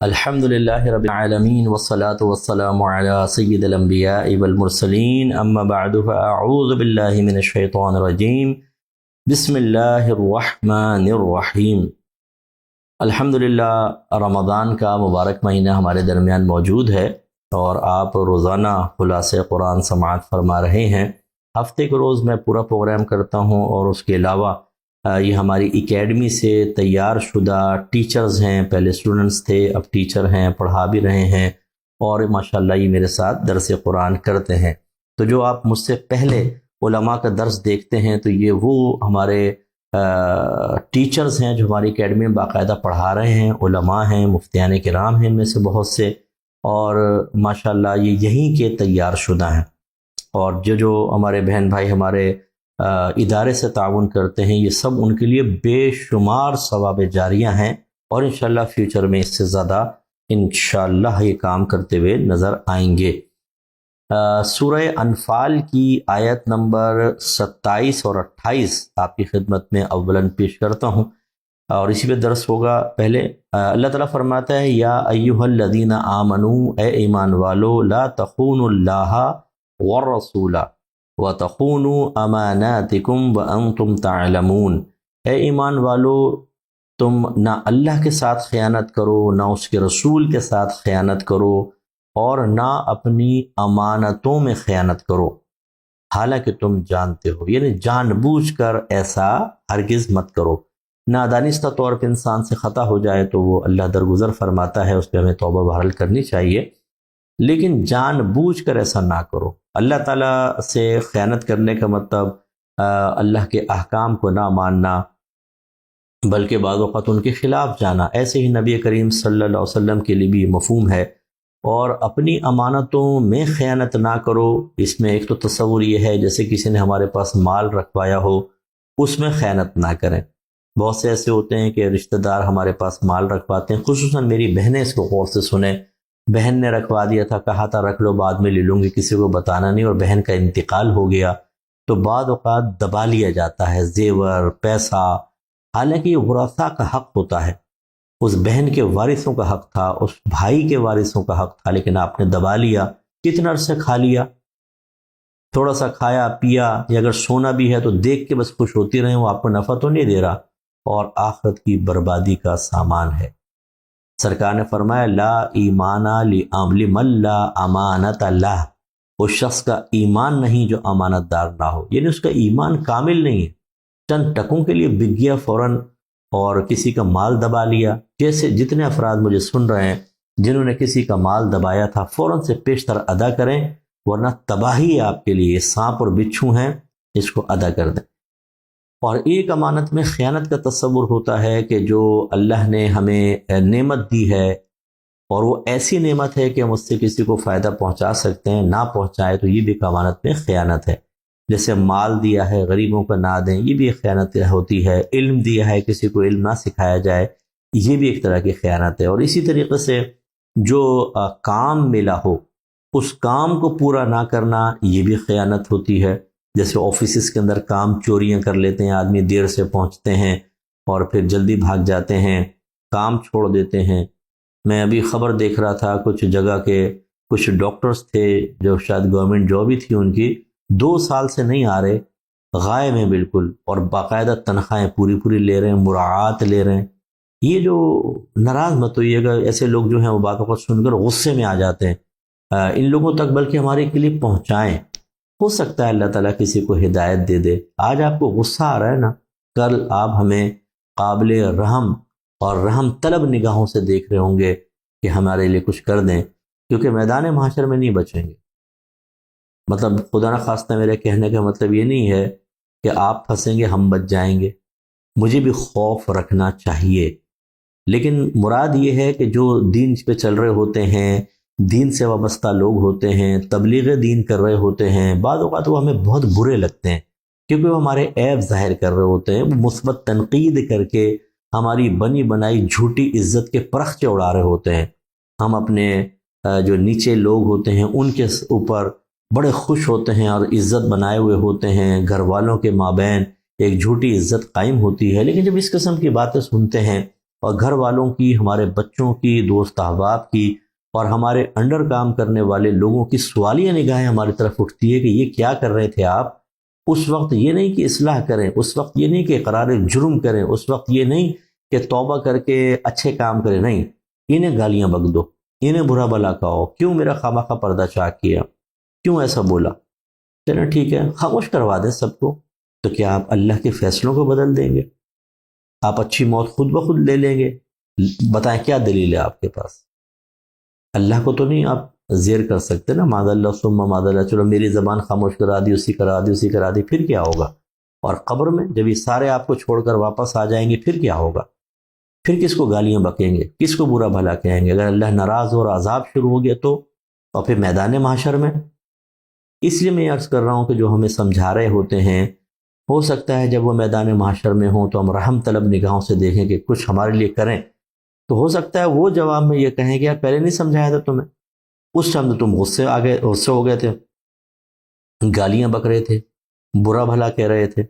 الحمد للہ رب العالمین والصلاة والسلام علی سید الانبیاء والمرسلین اما بعد فاعوذ باللہ من الشیطان الرجیم بسم اللہ الرحمن الرحیم۔ الحمد للہ رمضان کا مبارک مہینہ ہمارے درمیان موجود ہے اور آپ روزانہ خلاصہ قرآن سماعت فرما رہے ہیں۔ ہفتے کے روز میں پورا پروگرام کرتا ہوں اور اس کے علاوہ یہ ہماری اکیڈمی سے تیار شدہ ٹیچرز ہیں، پہلے اسٹوڈنٹس تھے اب ٹیچر ہیں، پڑھا بھی رہے ہیں اور ماشاءاللہ یہ میرے ساتھ درس قرآن کرتے ہیں۔ تو جو آپ مجھ سے پہلے علماء کا درس دیکھتے ہیں تو یہ وہ ہمارے ٹیچرز ہیں جو ہماری اکیڈمی میں باقاعدہ پڑھا رہے ہیں، علماء ہیں، مفتیان کرام ہیں ان میں سے بہت سے، اور ماشاءاللہ یہ یہیں کے تیار شدہ ہیں۔ اور جو ہمارے بہن بھائی ہمارے ادارے سے تعاون کرتے ہیں یہ سب ان کے لیے بے شمار ثواب جاریہ ہیں اور انشاءاللہ فیوچر میں اس سے زیادہ انشاءاللہ یہ کام کرتے ہوئے نظر آئیں گے۔ سورہ انفال کی آیت نمبر 27 اور 28 آپ کی خدمت میں اولاً پیش کرتا ہوں اور اسی پہ درس ہوگا۔ پہلے اللہ تعالیٰ فرماتا ہے یا ایھا الذین آمنوا، اے ایمان والو، لا تخونوا اللہ والرسول وَتَخُونُوا أَمَانَاتِكُمْ وَأَنْتُمْ تَعْلَمُونَ، اے ایمان والو تم نہ اللہ کے ساتھ خیانت کرو، نہ اس کے رسول کے ساتھ خیانت کرو اور نہ اپنی امانتوں میں خیانت کرو حالانکہ تم جانتے ہو، یعنی جان بوجھ کر ایسا ہرگز مت کرو۔ نادانستہ طور پہ انسان سے خطا ہو جائے تو وہ اللہ درگزر فرماتا ہے، اس پہ ہمیں توبہ بہرحال کرنی چاہیے، لیکن جان بوجھ کر ایسا نہ کرو۔ اللہ تعالیٰ سے خیانت کرنے کا مطلب اللہ کے احکام کو نہ ماننا بلکہ بعض اوقات ان کے خلاف جانا، ایسے ہی نبی کریم صلی اللہ علیہ وسلم کے لیے بھی مفہوم ہے۔ اور اپنی امانتوں میں خیانت نہ کرو، اس میں ایک تو تصور یہ ہے جیسے کسی نے ہمارے پاس مال رکھوایا ہو اس میں خیانت نہ کریں۔ بہت سے ایسے ہوتے ہیں کہ رشتہ دار ہمارے پاس مال رکھواتے ہیں، خصوصاً میری بہنیں اس کو غور سے سنیں، بہن نے رکھوا دیا تھا، کہا تھا رکھ لو بعد میں لے لوں گی، کسی کو بتانا نہیں، اور بہن کا انتقال ہو گیا تو بعض اوقات دبا لیا جاتا ہے زیور، پیسہ، حالانکہ یہ ورثاء کا حق ہوتا ہے، اس بہن کے وارثوں کا حق تھا، اس بھائی کے وارثوں کا حق تھا، لیکن آپ نے دبا لیا۔ کتنا عرصے کھا لیا، تھوڑا سا کھایا پیا، یا اگر سونا بھی ہے تو دیکھ کے بس خوش ہوتی رہیں، وہ آپ کو نفع تو نہیں دے رہا، اور آخرت کی بربادی کا سامان ہے۔ سرکار نے فرمایا لا ایمان لمن لا امانت اللہ، اس شخص کا ایمان نہیں جو امانت دار نہ ہو، یعنی اس کا ایمان کامل نہیں ہے، چند ٹکوں کے لیے بک گیا فوراً اور کسی کا مال دبا لیا۔ جیسے جتنے افراد مجھے سن رہے ہیں جنہوں نے کسی کا مال دبایا تھا فوراً سے پیشتر ادا کریں، ورنہ تباہی ہے آپ کے لیے، یہ سانپ اور بچھو ہیں، اس کو ادا کر دیں۔ اور ایک امانت میں خیانت کا تصور ہوتا ہے کہ جو اللہ نے ہمیں نعمت دی ہے اور وہ ایسی نعمت ہے کہ ہم اس سے کسی کو فائدہ پہنچا سکتے ہیں، نہ پہنچائے تو یہ بھی ایک امانت میں خیانت ہے۔ جیسے مال دیا ہے غریبوں کا نہ دیں، یہ بھی ایک خیانت ہوتی ہے۔ علم دیا ہے کسی کو علم نہ سکھایا جائے، یہ بھی ایک طرح کی خیانت ہے۔ اور اسی طریقے سے جو کام ملا ہو اس کام کو پورا نہ کرنا، یہ بھی خیانت ہوتی ہے۔ جیسے آفیسز کے اندر کام چوریاں کر لیتے ہیں آدمی، دیر سے پہنچتے ہیں اور پھر جلدی بھاگ جاتے ہیں، کام چھوڑ دیتے ہیں۔ میں ابھی خبر دیکھ رہا تھا کچھ جگہ کے کچھ ڈاکٹرز تھے جو شاید گورنمنٹ جاب ہی تھی ان کی، 2 سال سے نہیں آ رہے، غائب ہیں بالکل، اور باقاعدہ تنخواہیں پوری لے رہے ہیں، مراعات لے رہے ہیں۔ یہ جو ناراض مت ہوئیے گا، ایسے لوگ جو ہیں وہ باتوں کو سن کر غصے میں آ جاتے ہیں، ان لوگوں تک بلکہ ہمارے کلپ پہنچائیں، ہو سکتا ہے اللہ تعالیٰ کسی کو ہدایت دے دے۔ آج آپ کو غصہ آ رہا ہے نا، کل آپ ہمیں قابل رحم اور رحم طلب نگاہوں سے دیکھ رہے ہوں گے کہ ہمارے لیے کچھ کر دیں، کیونکہ میدان محشر میں نہیں بچیں گے۔ مطلب خدا نہ خواستہ میرے کہنے کا مطلب یہ نہیں ہے کہ آپ پھنسیں گے ہم بچ جائیں گے، مجھے بھی خوف رکھنا چاہیے، لیکن مراد یہ ہے کہ جو دین پہ چل رہے ہوتے ہیں، دین سے وابستہ لوگ ہوتے ہیں، تبلیغ دین کر رہے ہوتے ہیں، بعض اوقات وہ ہمیں بہت برے لگتے ہیں کیونکہ وہ ہمارے عیب ظاہر کر رہے ہوتے ہیں، وہ مثبت تنقید کر کے ہماری بنی بنائی جھوٹی عزت کے پرخچے اڑا رہے ہوتے ہیں۔ ہم اپنے جو نیچے لوگ ہوتے ہیں ان کے اوپر بڑے خوش ہوتے ہیں اور عزت بنائے ہوئے ہوتے ہیں، گھر والوں کے مابین ایک جھوٹی عزت قائم ہوتی ہے، لیکن جب اس قسم کی باتیں سنتے ہیں اور گھر والوں کی، ہمارے بچوں کی، دوست احباب کی، اور ہمارے انڈر کام کرنے والے لوگوں کی سوالیہ نگاہیں ہماری طرف اٹھتی ہے کہ یہ کیا کر رہے تھے آپ؟ اس وقت یہ نہیں کہ اصلاح کریں، اس وقت یہ نہیں کہ اقرار جرم کریں، اس وقت یہ نہیں کہ توبہ کر کے اچھے کام کریں، نہیں، انہیں گالیاں بک دو، انہیں برا بھلا کہو، کیوں میرا خواہ پردہ چاک کیا، کیوں ایسا بولا؟ چلیں ٹھیک ہے، خاموش کروا دیں سب کو، تو کیا آپ اللہ کے فیصلوں کو بدل دیں گے؟ آپ اچھی موت خود بخود لے لیں گے؟ بتائیں کیا دلیل ہے آپ کے پاس؟ اللہ کو تو نہیں آپ زیر کر سکتے نا، معاذ اللہ ثم معاذ اللہ، چلو میری زبان خاموش کرا دی، اسی کرا دی، پھر کیا ہوگا؟ اور قبر میں جب یہ سارے آپ کو چھوڑ کر واپس آ جائیں گے پھر کیا ہوگا؟ پھر کس کو گالیاں بکیں گے، کس کو برا بھلا کہیں گے؟ اگر اللہ ناراض اور عذاب شروع ہو گیا تو اور پھر میدان محشر میں؟ اس لیے میں عرض کر رہا ہوں کہ جو ہمیں سمجھا رہے ہوتے ہیں، ہو سکتا ہے جب وہ میدان محشر میں ہوں تو ہم رحم طلب نگاہوں سے دیکھیں کہ کچھ ہمارے لیے کریں، تو ہو سکتا ہے وہ جواب میں یہ کہیں کہ یار پہلے نہیں سمجھایا تھا تمہیں، اس ٹائم تو تم غصے ہو گئے تھے، گالیاں بک رہے تھے، برا بھلا کہہ رہے تھے،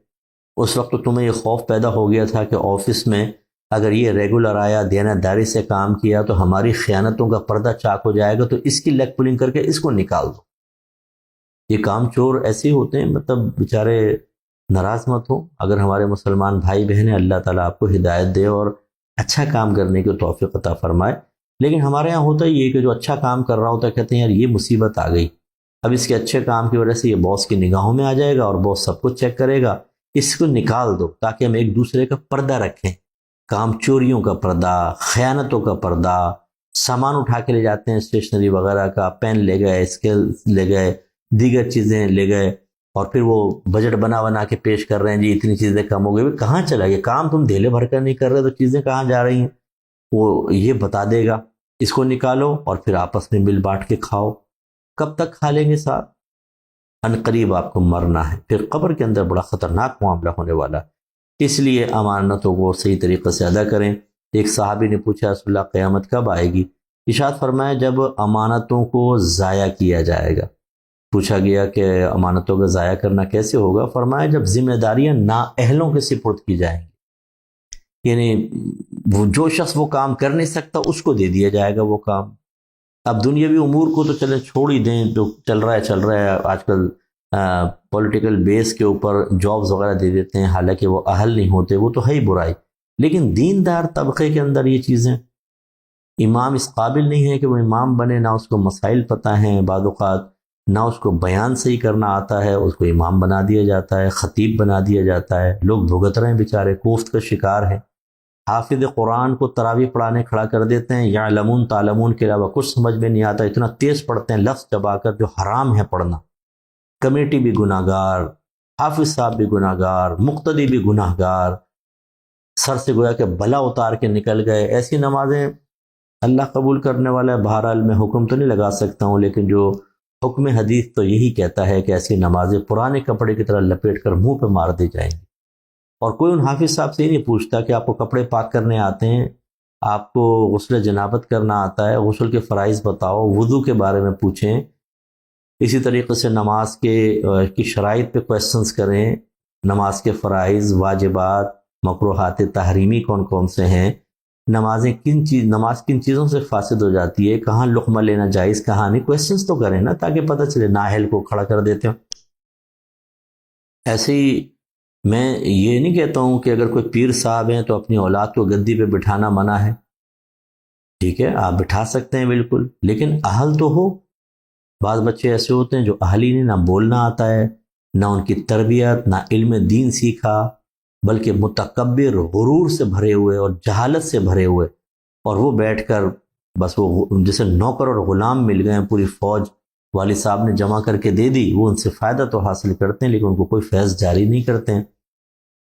اس وقت تو تمہیں یہ خوف پیدا ہو گیا تھا کہ آفس میں اگر یہ ریگولر آیا، دیانتداری سے کام کیا تو ہماری خیانتوں کا پردہ چاک ہو جائے گا، تو اس کی لیگ پولنگ کر کے اس کو نکال دو۔ یہ کام چور ایسے ہی ہوتے ہیں، مطلب بیچارے ناراض مت ہو، اگر ہمارے مسلمان بھائی بہنیں، اللہ تعالیٰ آپ کو ہدایت دے اور اچھا کام کرنے کی توفیق عطا فرمائے، لیکن ہمارے ہاں ہوتا ہی ہے کہ جو اچھا کام کر رہا ہوتا ہے کہتے ہیں یار یہ مصیبت آ گئی، اب اس کے اچھے کام کی وجہ سے یہ باس کی نگاہوں میں آ جائے گا اور باس سب کچھ چیک کرے گا، اس کو نکال دو تاکہ ہم ایک دوسرے کا پردہ رکھیں، کام چوریوں کا پردہ، خیانتوں کا پردہ، سامان اٹھا کے لے جاتے ہیں اسٹیشنری وغیرہ کا، پین لے گئے، اسکیل لے گئے، دیگر چیزیں لے گئے، اور پھر وہ بجٹ بنا کے پیش کر رہے ہیں جی اتنی چیزیں کم ہو گئی، کہاں چلا گیا کام؟ تم دھیلے بھر کر نہیں کر رہے تو چیزیں کہاں جا رہی ہیں؟ وہ یہ بتا دے گا، اس کو نکالو اور پھر آپس میں مل بانٹ کے کھاؤ۔ کب تک کھا لیں گے صاحب؟ عنقریب آپ کو مرنا ہے، پھر قبر کے اندر بڑا خطرناک معاملہ ہونے والا ہے، اس لیے امانتوں کو صحیح طریقے سے ادا کریں۔ ایک صحابی نے پوچھا رسول اللہ قیامت کب آئے گی؟ ارشاد فرمایا جب امانتوں کو ضائع کیا جائے گا۔ پوچھا گیا کہ امانتوں کا ضائع کرنا کیسے ہوگا؟ فرمایا جب ذمہ داریاں نااہلوں کے سپرد کی جائیں گی، یعنی وہ جو شخص وہ کام کر نہیں سکتا اس کو دے دیا جائے گا وہ کام۔ اب دنیاوی امور کو تو چلیں چھوڑ ہی دیں، جو چل رہا ہے آج کل پولیٹیکل بیس کے اوپر جابز وغیرہ دے دیتے ہیں، حالانکہ وہ اہل نہیں ہوتے، وہ تو ہے ہی برائی، لیکن دیندار طبقے کے اندر یہ چیزیں، امام اس قابل نہیں ہے کہ وہ امام بنے، نہ اس کو مسائل پتہ ہیں، بعض اوقات نہ اس کو بیان صحیح کرنا آتا ہے، اس کو امام بنا دیا جاتا ہے، خطیب بنا دیا جاتا ہے، لوگ بھگت رہے ہیں بیچارے، کوفت کا شکار ہیں۔ حافظ قرآن کو تراویح پڑھانے کھڑا کر دیتے ہیں، یعلمون تعلمون کے علاوہ کچھ سمجھ میں نہیں آتا، اتنا تیز پڑھتے ہیں لفظ چبا کر جو حرام ہے پڑھنا۔ کمیٹی بھی گناہ گار، حافظ صاحب بھی گناہ گار، مقتدی بھی گناہ گار، سر سے گویا کہ بلا اتار کے نکل گئے۔ ایسی نمازیں اللہ قبول کرنے والا ہے؟ بہرحال میں حکم تو نہیں لگا سکتا ہوں، لیکن جو حکم حدیث تو یہی کہتا ہے کہ ایسی نمازیں پرانے کپڑے کی طرح لپیٹ کر منہ پہ مار دی جائیں گی، اور کوئی ان حافظ صاحب سے ہی نہیں پوچھتا کہ آپ کو کپڑے پاک کرنے آتے ہیں، آپ کو غسل جنابت کرنا آتا ہے، غسل کے فرائض بتاؤ، وضو کے بارے میں پوچھیں، اسی طریقے سے نماز کی شرائط پہ کویسچنز کریں، نماز کے فرائض، واجبات، مکروہات تحریمی کون کون سے ہیں، نماز کن چیزوں سے فاسد ہو جاتی ہے، کہاں لقمہ لینا جائز کہاں نہیں، کویسچنز تو کریں نا تاکہ پتہ چلے، نااہل کو کھڑا کر دیتے ہو۔ ایسے ہی میں یہ نہیں کہتا ہوں کہ اگر کوئی پیر صاحب ہیں تو اپنی اولاد کو گدی پہ بٹھانا منع ہے، ٹھیک ہے آپ بٹھا سکتے ہیں بالکل، لیکن اہل تو ہو۔ بعض بچے ایسے ہوتے ہیں جو اہل ہی نہیں، نہ بولنا آتا ہے، نہ ان کی تربیت، نہ علم دین سیکھا، بلکہ متکبر، غرور سے بھرے ہوئے اور جہالت سے بھرے ہوئے، اور وہ بیٹھ کر بس وہ جیسے نوکر اور غلام مل گئے ہیں، پوری فوج والد صاحب نے جمع کر کے دے دی، وہ ان سے فائدہ تو حاصل کرتے ہیں لیکن ان کو کوئی فیض جاری نہیں کرتے ہیں۔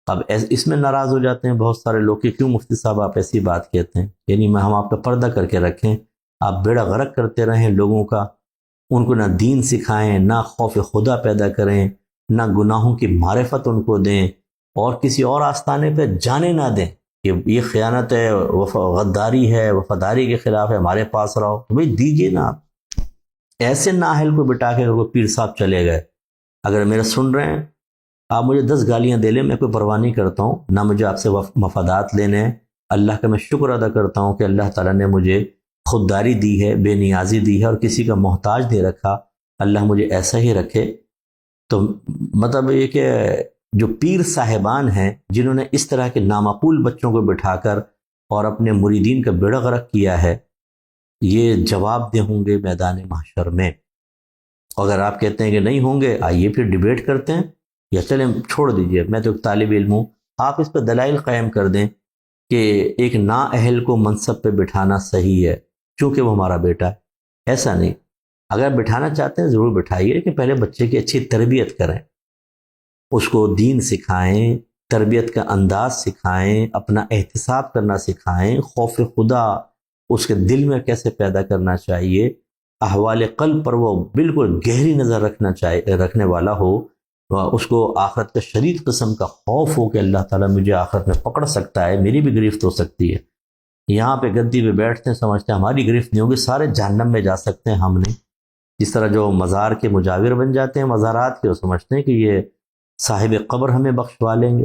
اب اس میں ناراض ہو جاتے ہیں بہت سارے لوگ کہ کیوں مفتی صاحب آپ ایسی بات کہتے ہیں، یعنی ہم آپ کا پردہ کر کے رکھیں، آپ بیڑا غرق کرتے رہیں لوگوں کا، ان کو نہ دین سکھائیں، نہ خوف خدا پیدا کریں، نہ گناہوں کی معرفت ان کو دیں، اور کسی اور آستانے پہ جانے نہ دیں کہ یہ خیانت ہے، غداری ہے، وفاداری کے خلاف ہے، ہمارے پاس رہو، تو بھائی دیجیے نا آپ۔ ایسے نااہل کو بٹا کے وہ پیر صاحب چلے گئے، اگر میرا سن رہے ہیں آپ مجھے 10 گالیاں دے لیں، میں کوئی پرواہ نہیں کرتا ہوں، نہ مجھے آپ سے مفادات لینے ہیں، اللہ کا میں شکر ادا کرتا ہوں کہ اللہ تعالیٰ نے مجھے خودداری دی ہے، بے نیازی دی ہے اور کسی کا محتاج نہیں رکھا۔ اللہ مجھے ایسا ہی رکھے۔ تو مطلب یہ کہ جو پیر صاحبان ہیں جنہوں نے اس طرح کے نامعقول بچوں کو بٹھا کر اور اپنے مریدین کا بیڑا غرق کیا ہے، یہ جواب دہ ہوں گے میدان محشر میں۔ اگر آپ کہتے ہیں کہ نہیں ہوں گے، آئیے پھر ڈیبیٹ کرتے ہیں، یا چلیں چھوڑ دیجئے، میں تو ایک طالب علم ہوں، آپ اس پہ دلائل قائم کر دیں کہ ایک نااہل کو منصب پہ بٹھانا صحیح ہے چونکہ وہ ہمارا بیٹا ہے۔ ایسا نہیں، اگر بٹھانا چاہتے ہیں ضرور بٹھائیے، لیکن پہلے بچے کی اچھی تربیت کریں، اس کو دین سکھائیں، تربیت کا انداز سکھائیں، اپنا احتساب کرنا سکھائیں، خوف خدا اس کے دل میں کیسے پیدا کرنا چاہیے، احوال قلب پر وہ بالکل گہری نظر رکھنے والا ہو، اس کو آخرت کا شدید قسم کا خوف ہو کہ اللہ تعالیٰ مجھے آخرت میں پکڑ سکتا ہے، میری بھی گرفت ہو سکتی ہے۔ یہاں پہ گدی پہ بیٹھتے ہیں، سمجھتے ہیں ہماری گرفت نہیں ہوگی، سارے جہنم میں جا سکتے ہیں ہم نہیں۔ جس طرح جو مزار کے مجاور بن جاتے ہیں مزارات کے، وہ سمجھتے ہیں کہ یہ صاحب قبر ہمیں بخشوا لیں گے،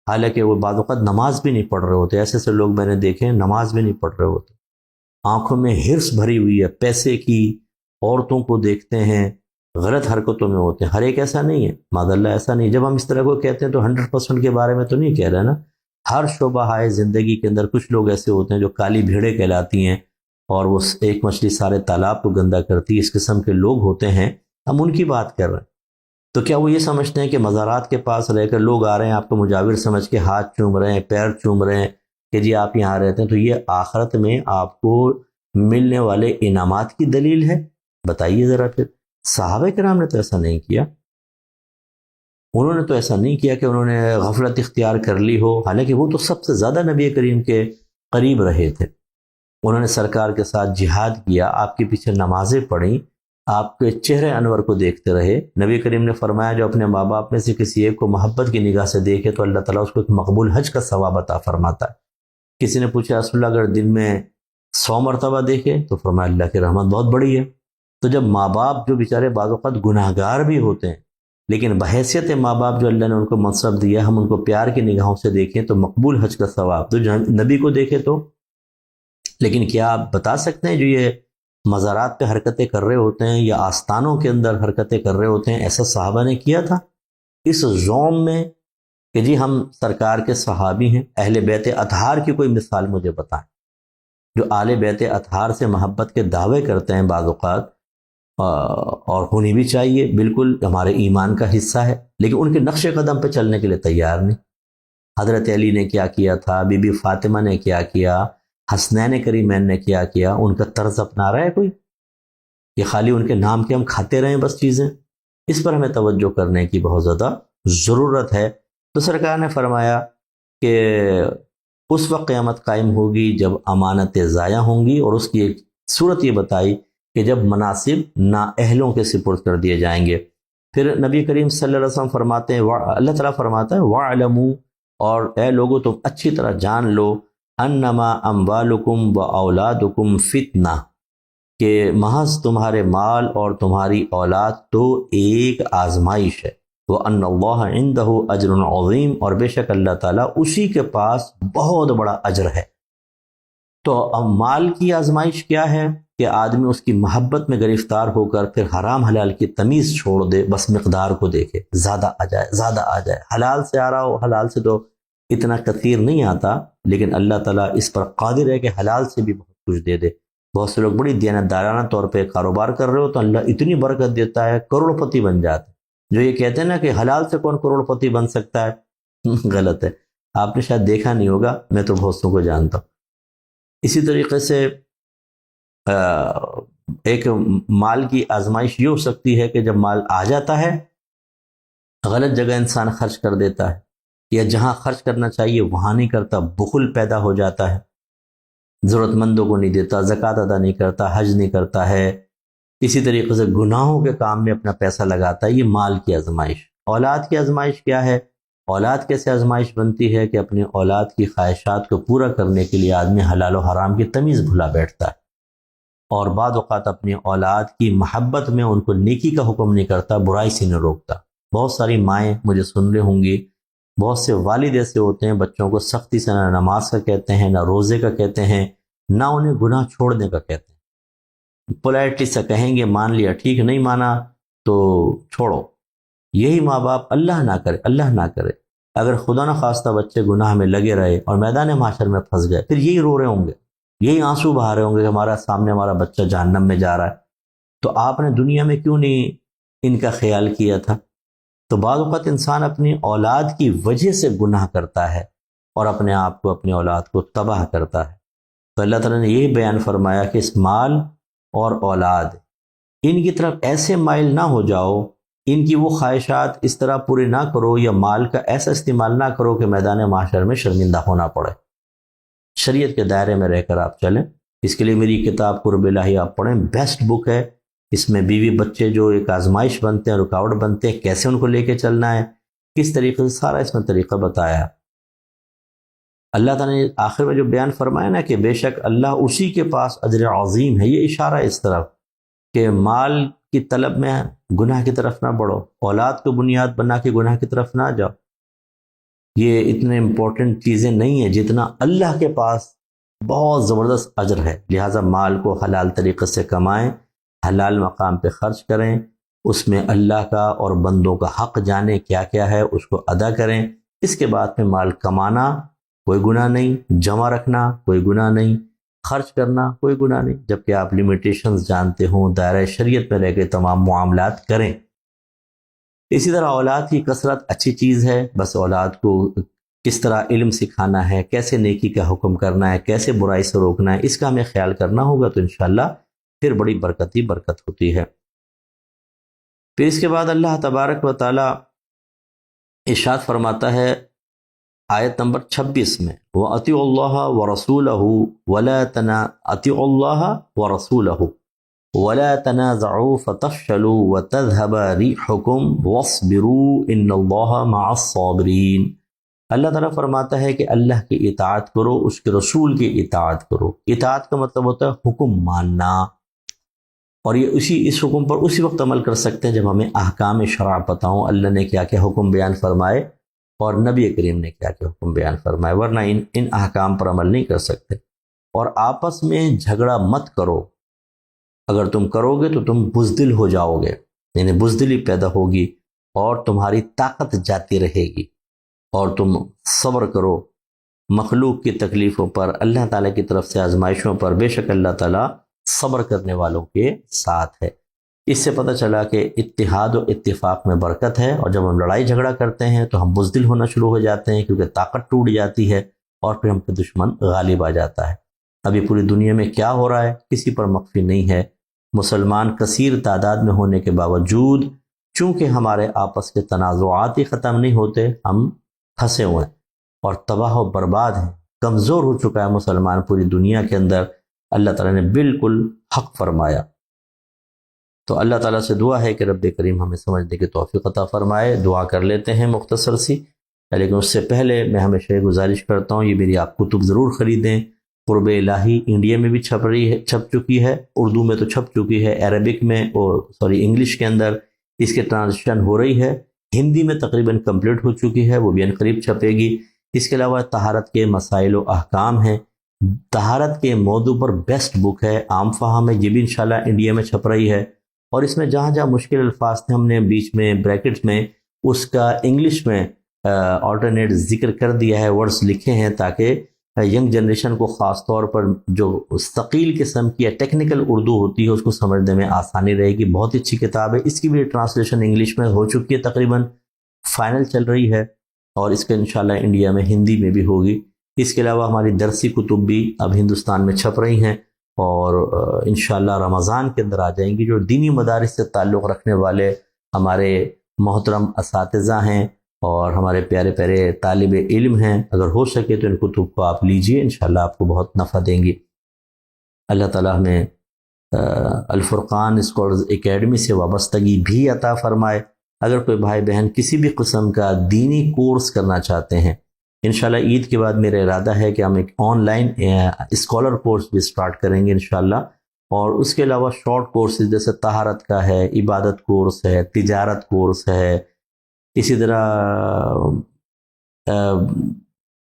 حالانکہ وہ بعض اوقات نماز بھی نہیں پڑھ رہے ہوتے۔ ایسے ایسے لوگ میں نے دیکھے ہیں نماز بھی نہیں پڑھ رہے ہوتے، آنکھوں میں ہرس بھری ہوئی ہے پیسے کی، عورتوں کو دیکھتے ہیں، غلط حرکتوں میں ہوتے ہیں۔ ہر ایک ایسا نہیں ہے، معاذ اللہ ایسا نہیں۔ جب ہم اس طرح کو کہتے ہیں تو 100% کے بارے میں تو نہیں کہہ رہے نا، ہر شعبہ ہے زندگی کے اندر کچھ لوگ ایسے ہوتے ہیں جو کالی بھیڑیں کہلاتی ہیں، اور وہ ایک مچھلی سارے تالاب کو گندا کرتی ہے، اس قسم کے لوگ ہوتے ہیں، ہم ان کی بات کر رہے ہیں۔ تو کیا وہ یہ سمجھتے ہیں کہ مزارات کے پاس رہ کر لوگ آ رہے ہیں آپ کو مجاور سمجھ کے ہاتھ چوم رہے ہیں، پیر چوم رہے ہیں کہ جی آپ یہاں رہتے ہیں، تو یہ آخرت میں آپ کو ملنے والے انعامات کی دلیل ہے؟ بتائیے ذرا پھر۔ صحابہ کرام نے تو ایسا نہیں کیا، انہوں نے تو ایسا نہیں کیا کہ انہوں نے غفلت اختیار کر لی ہو، حالانکہ وہ تو سب سے زیادہ نبی کریم کے قریب رہے تھے۔ انہوں نے سرکار کے ساتھ جہاد کیا، آپ کے پیچھے نمازیں پڑھیں، آپ کے چہرے انور کو دیکھتے رہے۔ نبی کریم نے فرمایا جو اپنے ماں باپ میں سے کسی ایک کو محبت کی نگاہ سے دیکھے تو اللہ تعالیٰ اس کو ایک مقبول حج کا ثواب عطا فرماتا ہے۔ کسی نے پوچھا رسول اللہ اگر دن میں 100 مرتبہ دیکھے تو فرمایا اللہ کی رحمت بہت بڑی ہے۔ تو جب ماں باپ جو بیچارے بعض اوقات گناہ گار بھی ہوتے ہیں، لیکن بحیثیت ماں باپ جو اللہ نے ان کو منصب دیا، ہم ان کو پیار کی نگاہوں سے دیکھیں تو مقبول حج کا ثواب، تو نبی کو دیکھے تو۔ لیکن کیا آپ بتا سکتے ہیں جو یہ مزارات پہ حرکتیں کر رہے ہوتے ہیں یا آستانوں کے اندر حرکتیں کر رہے ہوتے ہیں، ایسا صحابہ نے کیا تھا؟ اس زوم میں کہ جی ہم سرکار کے صحابی ہیں، اہل بیت اطہار کی کوئی مثال مجھے بتائیں جو آل بیت اطہار سے محبت کے دعوے کرتے ہیں بعض اوقات، اور ہونی بھی چاہیے، بالکل ہمارے ایمان کا حصہ ہے، لیکن ان کے نقش قدم پہ چلنے کے لیے تیار نہیں۔ حضرت علی نے کیا کیا تھا، بی بی فاطمہ نے کیا کیا، حسنین کریمین نے کیا کیا، ان کا طرز اپنا رہا ہے کوئی؟ یہ خالی ان کے نام کے ہم کھاتے رہیں بس چیزیں؟ اس پر ہمیں توجہ کرنے کی بہت زیادہ ضرورت ہے۔ تو سرکار نے فرمایا کہ اس وقت قیامت قائم ہوگی جب امانتیں ضائع ہوں گی، اور اس کی ایک صورت یہ بتائی کہ جب مناصب نااہلوں کے سپرد کر دیے جائیں گے۔ پھر نبی کریم صلی اللہ علیہ وسلم فرماتے ہیں، اللہ تعالیٰ فرماتا ہے وَاعْلَمُوا، اور اے لوگو تم اچھی طرح جان لو، انما اموالکم و اولادکم فتنہ، کہ محض تمہارے مال اور تمہاری اولاد تو ایک آزمائش ہے، وَأَنَّ اللَّهَ عِندَهُ أَجْرٌ عَظِيمٌ، اور بے شک اللہ تعالیٰ اسی کے پاس بہت بڑا اجر ہے۔ تو اب مال کی آزمائش کیا ہے کہ آدمی اس کی محبت میں گرفتار ہو کر پھر حرام حلال کی تمیز چھوڑ دے، بس مقدار کو دیکھے، زیادہ آ جائے زیادہ آ جائے، حلال سے آ رہا ہو، حلال سے تو اتنا کثیر نہیں آتا، لیکن اللہ تعالیٰ اس پر قادر ہے کہ حلال سے بھی بہت کچھ دے دے۔ بہت سے لوگ بڑی دیانتدارانہ طور پہ کاروبار کر رہے ہو تو اللہ اتنی برکت دیتا ہے، کروڑ پتی بن جاتے ہیں۔ جو یہ کہتے ہیں نا کہ حلال سے کون کروڑ پتی بن سکتا ہے، غلط ہے۔ آپ نے شاید دیکھا نہیں ہوگا، میں تو بہت کو جانتا ہوں۔ اسی طریقے سے ایک مال کی آزمائش یہ ہو سکتی ہے کہ جب مال آ جاتا ہے غلط جگہ انسان خرچ کر دیتا ہے، یا جہاں خرچ کرنا چاہیے وہاں نہیں کرتا، بخل پیدا ہو جاتا ہے، ضرورت مندوں کو نہیں دیتا، زکوٰۃ ادا نہیں کرتا، حج نہیں کرتا ہے، اسی طریقے سے گناہوں کے کام میں اپنا پیسہ لگاتا ہے۔ یہ مال کی آزمائش۔ اولاد کی آزمائش کیا ہے؟ اولاد کیسے آزمائش بنتی ہے کہ اپنی اولاد کی خواہشات کو پورا کرنے کے لیے آدمی حلال و حرام کی تمیز بھلا بیٹھتا ہے، اور بعض اوقات اپنی اولاد کی محبت میں ان کو نیکی کا حکم نہیں کرتا، برائی سے نہیں روکتا۔ بہت ساری مائیں مجھے سن رہی ہوں گی بہت سے والد ایسے ہوتے ہیں بچوں کو سختی سے نہ نماز کا کہتے ہیں، نہ روزے کا کہتے ہیں، نہ انہیں گناہ چھوڑنے کا کہتے ہیں، پولائٹلی سے کہیں گے مان لیا ٹھیک، نہیں مانا تو چھوڑو۔ یہی ماں باپ اللہ نہ کرے اگر خدا نہ خواستہ بچے گناہ میں لگے رہے اور میدان محشر میں پھنس گئے، پھر یہی رو رہے ہوں گے، یہی آنسو بہا رہے ہوں گے کہ ہمارا سامنے ہمارا بچہ جہنم میں جا رہا ہے، تو آپ نے دنیا میں کیوں نہیں ان کا خیال کیا تھا؟ تو بعض اوقات انسان اپنی اولاد کی وجہ سے گناہ کرتا ہے اور اپنے آپ کو، اپنی اولاد کو تباہ کرتا ہے۔ تو اللہ تعالیٰ نے یہی بیان فرمایا کہ اس مال اور اولاد ان کی طرف ایسے مائل نہ ہو جاؤ، ان کی وہ خواہشات اس طرح پوری نہ کرو، یا مال کا ایسا استعمال نہ کرو کہ میدان محشر میں شرمندہ ہونا پڑے۔ شریعت کے دائرے میں رہ کر آپ چلیں۔ اس کے لیے میری کتاب قرب الہی آپ پڑھیں، بیسٹ بک ہے۔ اس میں بیوی بچے جو ایک آزمائش بنتے ہیں، رکاوٹ بنتے ہیں، کیسے ان کو لے کے چلنا ہے، کس طریقے سے، سارا اس میں طریقہ بتایا۔ اللہ تعالیٰ نے آخر میں جو بیان فرمایا نا کہ بے شک اللہ اسی کے پاس اجر عظیم ہے، یہ اشارہ اس طرف کہ مال کی طلب میں گناہ کی طرف نہ بڑھو، اولاد کو بنیاد بنا کے گناہ کی طرف نہ جاؤ۔ یہ اتنے امپورٹنٹ چیزیں نہیں ہیں جتنا اللہ کے پاس بہت زبردست اجر ہے۔ لہٰذا مال کو حلال طریقے سے کمائیں، حلال مقام پہ خرچ کریں، اس میں اللہ کا اور بندوں کا حق جانیں کیا کیا ہے، اس کو ادا کریں۔ اس کے بعد میں مال کمانا کوئی گناہ نہیں، جمع رکھنا کوئی گناہ نہیں، خرچ کرنا کوئی گناہ نہیں، جبکہ آپ لمیٹیشنز جانتے ہوں، دائرہ شریعت میں رہ کے تمام معاملات کریں۔ اسی طرح اولاد کی کثرت اچھی چیز ہے، بس اولاد کو کس طرح علم سکھانا ہے، کیسے نیکی کا حکم کرنا ہے، کیسے برائی سے روکنا ہے، اس کا ہمیں خیال کرنا ہوگا، تو انشاءاللہ پھر بڑی برکت ہی برکت ہوتی ہے۔ پھر اس کے بعد اللہ تبارک و تعالی ارشاد فرماتا ہے آیت نمبر 26 میں، وَأَطِيعُوا اللَّهَ وَرَسُولَهُ أَطِيعُوا اللَّهَ وَرَسُولَهُ وَلَا تَنَازَعُوا فَتَفْشَلُوا وَتَذْهَبَ رِيحُكُمْ وَاصْبِرُوا إِنَّ اللَّهَ مَعَ الصَّابِرِينَ۔ اللہ تعالیٰ فرماتا ہے کہ اللہ کی اطاعت کرو، اس کے رسول کی اطاعت کرو۔ اطاعت کا مطلب ہوتا ہے حکم ماننا، اور یہ اس حکم پر اسی وقت عمل کر سکتے ہیں جب ہمیں احکام شرع پتہ ہوں، اللہ نے کیا کیا حکم بیان فرمائے اور نبی کریم نے کیا کیا حکم بیان فرمائے، ورنہ ان احکام پر عمل نہیں کر سکتے۔ اور آپس میں جھگڑا مت کرو، اگر تم کرو گے تو تم بزدل ہو جاؤ گے، یعنی بزدلی پیدا ہوگی اور تمہاری طاقت جاتی رہے گی، اور تم صبر کرو مخلوق کی تکلیفوں پر، اللہ تعالیٰ کی طرف سے آزمائشوں پر، بے شک اللہ تعالیٰ صبر کرنے والوں کے ساتھ ہے۔ اس سے پتہ چلا کہ اتحاد و اتفاق میں برکت ہے، اور جب ہم لڑائی جھگڑا کرتے ہیں تو ہم بزدل ہونا شروع ہو جاتے ہیں، کیونکہ طاقت ٹوٹ جاتی ہے اور پھر ہم پہ دشمن غالب آ جاتا ہے۔ ابھی پوری دنیا میں کیا ہو رہا ہے کسی پر مخفی نہیں ہے۔ مسلمان کثیر تعداد میں ہونے کے باوجود چونکہ ہمارے آپس کے تنازعات ہی ختم نہیں ہوتے، ہم پھنسے ہوئے ہیں اور تباہ و برباد ہیں، کمزور ہو چکا ہے مسلمان پوری دنیا کے اندر۔ اللہ تعالیٰ نے بالکل حق فرمایا۔ تو اللہ تعالیٰ سے دعا ہے کہ رب کریم ہمیں سمجھنے کی توفیق عطا فرمائے۔ دعا کر لیتے ہیں مختصر سی، لیکن اس سے پہلے میں ہمیشہ گزارش کرتا ہوں، یہ میری آپ کتب ضرور خریدیں۔ قرب الہی انڈیا میں بھی چھپ چکی ہے، اردو میں تو چھپ چکی ہے، عربک میں اور انگلش کے اندر اس کے ٹرانسلیشن ہو رہی ہے، ہندی میں تقریباً کمپلیٹ ہو چکی ہے، وہ بھی عنقریب چھپے گی۔ اس کے علاوہ طہارت کے مسائل و احکام ہیں، طہارت کے موضوع پر بیسٹ بک ہے، عام فہم ہے، یہ بھی انشاءاللہ انڈیا میں چھپ رہی ہے۔ اور اس میں جہاں جہاں مشکل الفاظ تھے ہم نے بیچ میں بریکٹس میں اس کا انگلش میں آلٹرنیٹ ذکر کر دیا ہے، ورڈز لکھے ہیں تاکہ ینگ جنریشن کو خاص طور پر جو ثقیل قسم کی یا ٹیکنیکل اردو ہوتی ہے اس کو سمجھنے میں آسانی رہے گی۔ بہت اچھی کتاب ہے، اس کی بھی ٹرانسلیشن انگلش میں ہو چکی ہے، تقریباً فائنل چل رہی ہے، اور اس کے انشاءاللہ انڈیا میں ہندی میں بھی ہوگی۔ اس کے علاوہ ہماری درسی کتب بھی اب ہندوستان میں چھپ رہی ہیں، اور انشاءاللہ رمضان کے اندر آ جائیں گی۔ جو دینی مدارس سے تعلق رکھنے والے ہمارے محترم اساتذہ ہیں اور ہمارے پیارے پیارے طالب علم ہیں، اگر ہو سکے تو ان کتب کو آپ لیجئے، انشاءاللہ آپ کو بہت نفع دیں گی۔ اللہ تعالیٰ ہمیں الفرقان اسکالرز اکیڈمی سے وابستگی بھی عطا فرمائے۔ اگر کوئی بھائی بہن کسی بھی قسم کا دینی کورس کرنا چاہتے ہیں، انشاءاللہ عید کے بعد میرا ارادہ ہے کہ ہم ایک آن لائن اسکالر کورس بھی سٹارٹ کریں گے انشاءاللہ، اور اس کے علاوہ شارٹ کورسز جیسے طہارت کا ہے، عبادت کورس ہے، تجارت کورس ہے، اسی طرح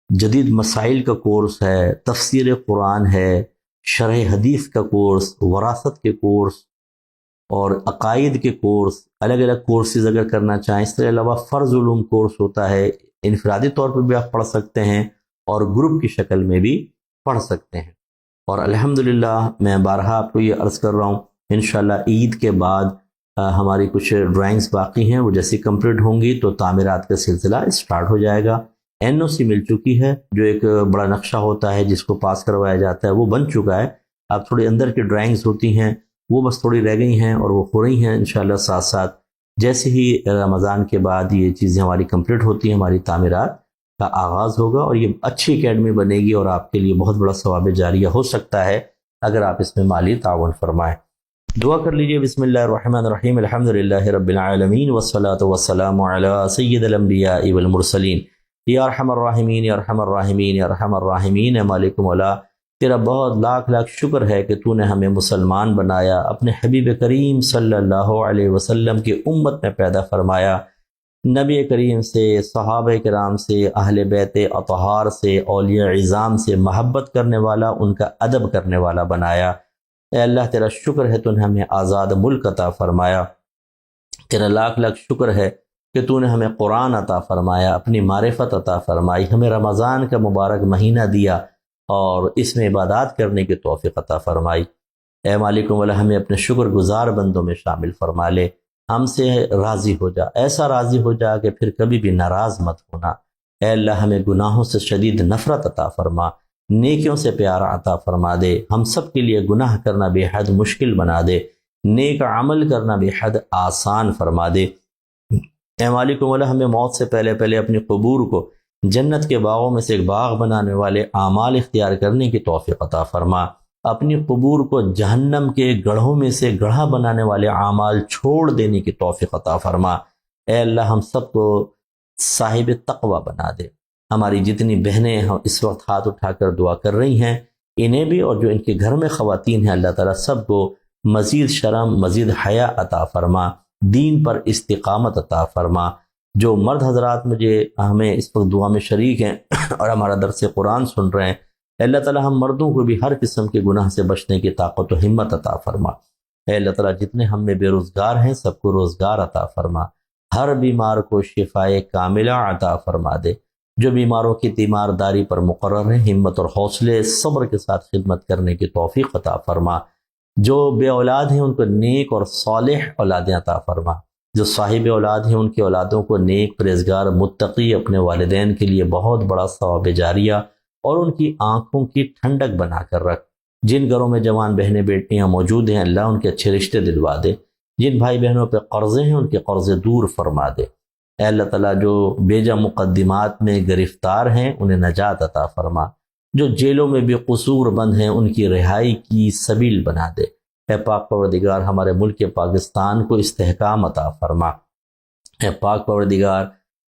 جدید مسائل کا کورس ہے، تفسیر قرآن ہے، شرح حدیث کا کورس، وراثت کے کورس اور عقائد کے کورس، الگ الگ کورسز اگر کرنا چاہیں، اس کے علاوہ فرض علوم کورس ہوتا ہے، انفرادی طور پر بھی آپ پڑھ سکتے ہیں اور گروپ کی شکل میں بھی پڑھ سکتے ہیں۔ اور الحمدللہ میں بارہا آپ کو یہ عرض کر رہا ہوں، انشاءاللہ عید کے بعد ہماری کچھ ڈرائنگز باقی ہیں، وہ جیسی کمپلیٹ ہوں گی تو تعمیرات کا سلسلہ اسٹارٹ ہو جائے گا۔ NOC مل چکی ہے، جو ایک بڑا نقشہ ہوتا ہے جس کو پاس کروایا جاتا ہے، وہ بن چکا ہے۔ اب تھوڑی اندر کی ڈرائنگز ہوتی ہیں وہ بس تھوڑی رہ گئی ہیں اور وہ ہو رہی ہیں انشاءاللہ ساتھ ساتھ۔ جیسے ہی رمضان کے بعد یہ چیزیں ہماری کمپلیٹ ہوتی ہیں، ہماری تعمیرات کا آغاز ہوگا اور یہ اچھی اکیڈمی بنے گی اور آپ کے لیے بہت بڑا ثواب جاریہ ہو سکتا ہے اگر آپ اس میں مالی تعاون فرمائیں۔ دعا کر لیجئے۔ بسم اللہ الرحمن الرحیم، الحمدللہ رب العالمین والصلاة والسلام علی سید الانبیاء والمرسلین، یا ارحم الراحمین یا ارحم الراحمین یا ارحم الراحمین۔ اے مالک مولا، تیرا بہت لاکھ لاکھ شکر ہے کہ تو نے ہمیں مسلمان بنایا، اپنے حبیب کریم صلی اللہ علیہ وسلم کی امت میں پیدا فرمایا، نبی کریم سے، صحابہ کرام سے، اہل بیت اطہار سے، اولیاء عظام سے محبت کرنے والا، ان کا ادب کرنے والا بنایا۔ اے اللہ تیرا شکر ہے تو نے ہمیں آزاد ملک عطا فرمایا، تیرا لاکھ لاکھ شکر ہے کہ تو نے ہمیں قرآن عطا فرمایا، اپنی معرفت عطا فرمائی، ہمیں رمضان کا مبارک مہینہ دیا اور اس میں عبادات کرنے کی توفیق عطا فرمائی۔ اے مالک مولا، ہمیں اپنے شکر گزار بندوں میں شامل فرما لے، ہم سے راضی ہو جا، ایسا راضی ہو جا کہ پھر کبھی بھی ناراض مت ہونا۔ اے اللہ ہمیں گناہوں سے شدید نفرت عطا فرما، نیکیوں سے پیار عطا فرما دے، ہم سب کے لیے گناہ کرنا بے حد مشکل بنا دے، نیک عمل کرنا بے حد آسان فرما دے۔ اے مالک مولا، ہمیں موت سے پہلے پہلے اپنی قبور کو جنت کے باغوں میں سے ایک باغ بنانے والے اعمال اختیار کرنے کی توفیق عطا فرما، اپنی قبور کو جہنم کے گڑھوں میں سے گڑھا بنانے والے اعمال چھوڑ دینے کی توفیق عطا فرما۔ اے اللہ ہم سب کو صاحب تقوی بنا دے۔ ہماری جتنی بہنیں اس وقت ہاتھ اٹھا کر دعا کر رہی ہیں، انہیں بھی اور جو ان کے گھر میں خواتین ہیں، اللہ تعالیٰ سب کو مزید شرم، مزید حیا عطا فرما، دین پر استقامت عطا فرما۔ جو مرد حضرات ہمیں اس وقت دعا میں شریک ہیں اور ہمارا درس قرآن سن رہے ہیں، اللہ تعالیٰ ہم مردوں کو بھی ہر قسم کے گناہ سے بچنے کی طاقت و ہمت عطا فرما۔ اے اللہ تعالیٰ جتنے ہم میں بے روزگار ہیں سب کو روزگار عطا فرما، ہر بیمار کو شفائے کاملہ عطا فرما دے۔ جو بیماروں کی تیمارداری پر مقرر ہیں، ہمت اور حوصلے صبر کے ساتھ خدمت کرنے کی توفیق عطا فرما۔ جو بے اولاد ہیں ان کو نیک اور صالح اولادیں عطا فرما، جو صاحب اولاد ہیں ان کی اولادوں کو نیک، پرہیزگار، متقی، اپنے والدین کے لیے بہت بڑا ثواب جاریہ اور ان کی آنکھوں کی ٹھنڈک بنا کر رکھ۔ جن گھروں میں جوان بہنیں بیٹیاں موجود ہیں، اللہ ان کے اچھے رشتے دلوا دے۔ جن بھائی بہنوں پہ قرضے ہیں ان کے قرضے دور فرما دے۔ اے اللہ تعالیٰ جو بیجا مقدمات میں گرفتار ہیں انہیں نجات عطا فرما، جو جیلوں میں بے قصور بند ہیں ان کی رہائی کی سبیل بنا دے۔ اے پاک پروردگار ہمارے ملک پاکستان کو استحکام عطا فرما۔ اے پاک پروردگار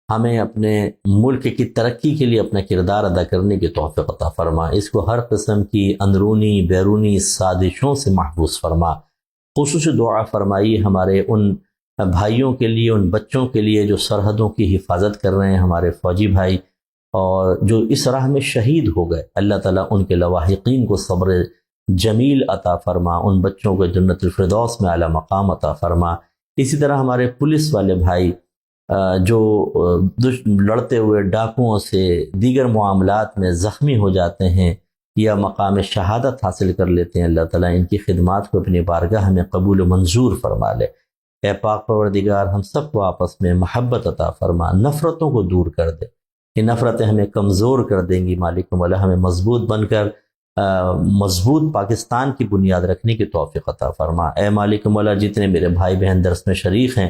ہمیں اپنے ملک کی ترقی کے لیے اپنا کردار ادا کرنے کی توفیق عطا فرما، اس کو ہر قسم کی اندرونی بیرونی سازشوں سے محفوظ فرما۔ خصوصی دعا فرمائی ہمارے ان بھائیوں کے لیے، ان بچوں کے لیے جو سرحدوں کی حفاظت کر رہے ہیں، ہمارے فوجی بھائی، اور جو اس راہ میں شہید ہو گئے، اللہ تعالیٰ ان کے لواحقین کو صبر جمیل عطا فرما، ان بچوں کو جنت الفردوس میں اعلیٰ مقام عطا فرما۔ اسی طرح ہمارے پولیس والے بھائی جو لڑتے ہوئے ڈاکوؤں سے، دیگر معاملات میں زخمی ہو جاتے ہیں یا مقام شہادت حاصل کر لیتے ہیں، اللہ تعالیٰ ان کی خدمات کو اپنی بارگاہ میں قبول و منظور فرما لے۔ اے پاک پروردگار ہم سب کو آپس میں محبت عطا فرما، نفرتوں کو دور کر دے۔ یہ نفرتیں ہمیں کمزور کر دیں گی، مالک مولا ہمیں مضبوط بن کر مضبوط پاکستان کی بنیاد رکھنے کی توفیق عطا فرما۔ اے مالک مولا جتنے میرے بھائی بہن درس میں شریک ہیں،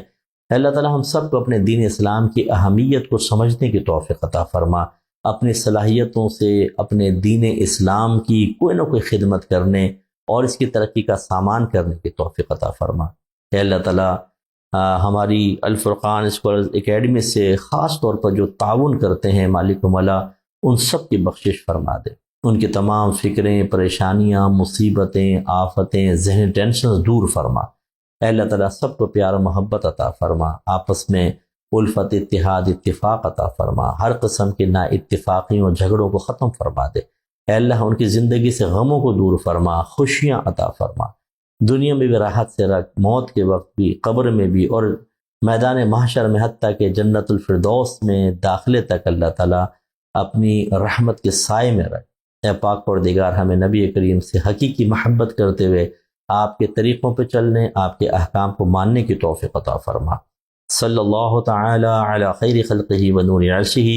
اللہ تعالیٰ ہم سب کو اپنے دین اسلام کی اہمیت کو سمجھنے کی توفیق عطا فرما، اپنی صلاحیتوں سے اپنے دین اسلام کی کوئی نہ کوئی خدمت کرنے اور اس کی ترقی کا سامان کرنے کی توفیق عطا فرما۔ اے اللہ تعالیٰ ہماری الفرقان اسکالرز اکیڈمی سے خاص طور پر جو تعاون کرتے ہیں، مالک مولا ان سب کی بخشش فرما دے، ان کی تمام فکریں، پریشانیاں، مصیبتیں، آفتیں، ذہنی ٹینشنز دور فرما۔ اے اللہ تعالیٰ سب کو پیار و محبت عطا فرما، آپس میں الفت، اتحاد، اتفاق عطا فرما، ہر قسم کے نا اتفاقیوں اور جھگڑوں کو ختم فرما دے۔ اے اللہ ان کی زندگی سے غموں کو دور فرما، خوشیاں عطا فرما، دنیا میں بھی راحت سے رکھ، موت کے وقت بھی، قبر میں بھی، اور میدان محشر میں، حتیٰ کہ جنت الفردوس میں داخلے تک اللہ تعالیٰ اپنی رحمت کے سائے میں رکھ۔ اے پاک پروردگار، ہمیں نبی کریم سے حقیقی محبت کرتے ہوئے آپ کے طریقوں پہ چلنے، آپ کے احکام کو ماننے کی توفیق عطا فرما۔ صلی اللہ تعالی علی خیر خلقہ و نور عرشہ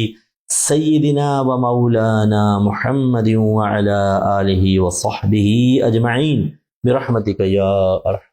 سیدنا و مولانا محمد وعلی آلہ و صحبہ اجمعین برحمتک یا ارحم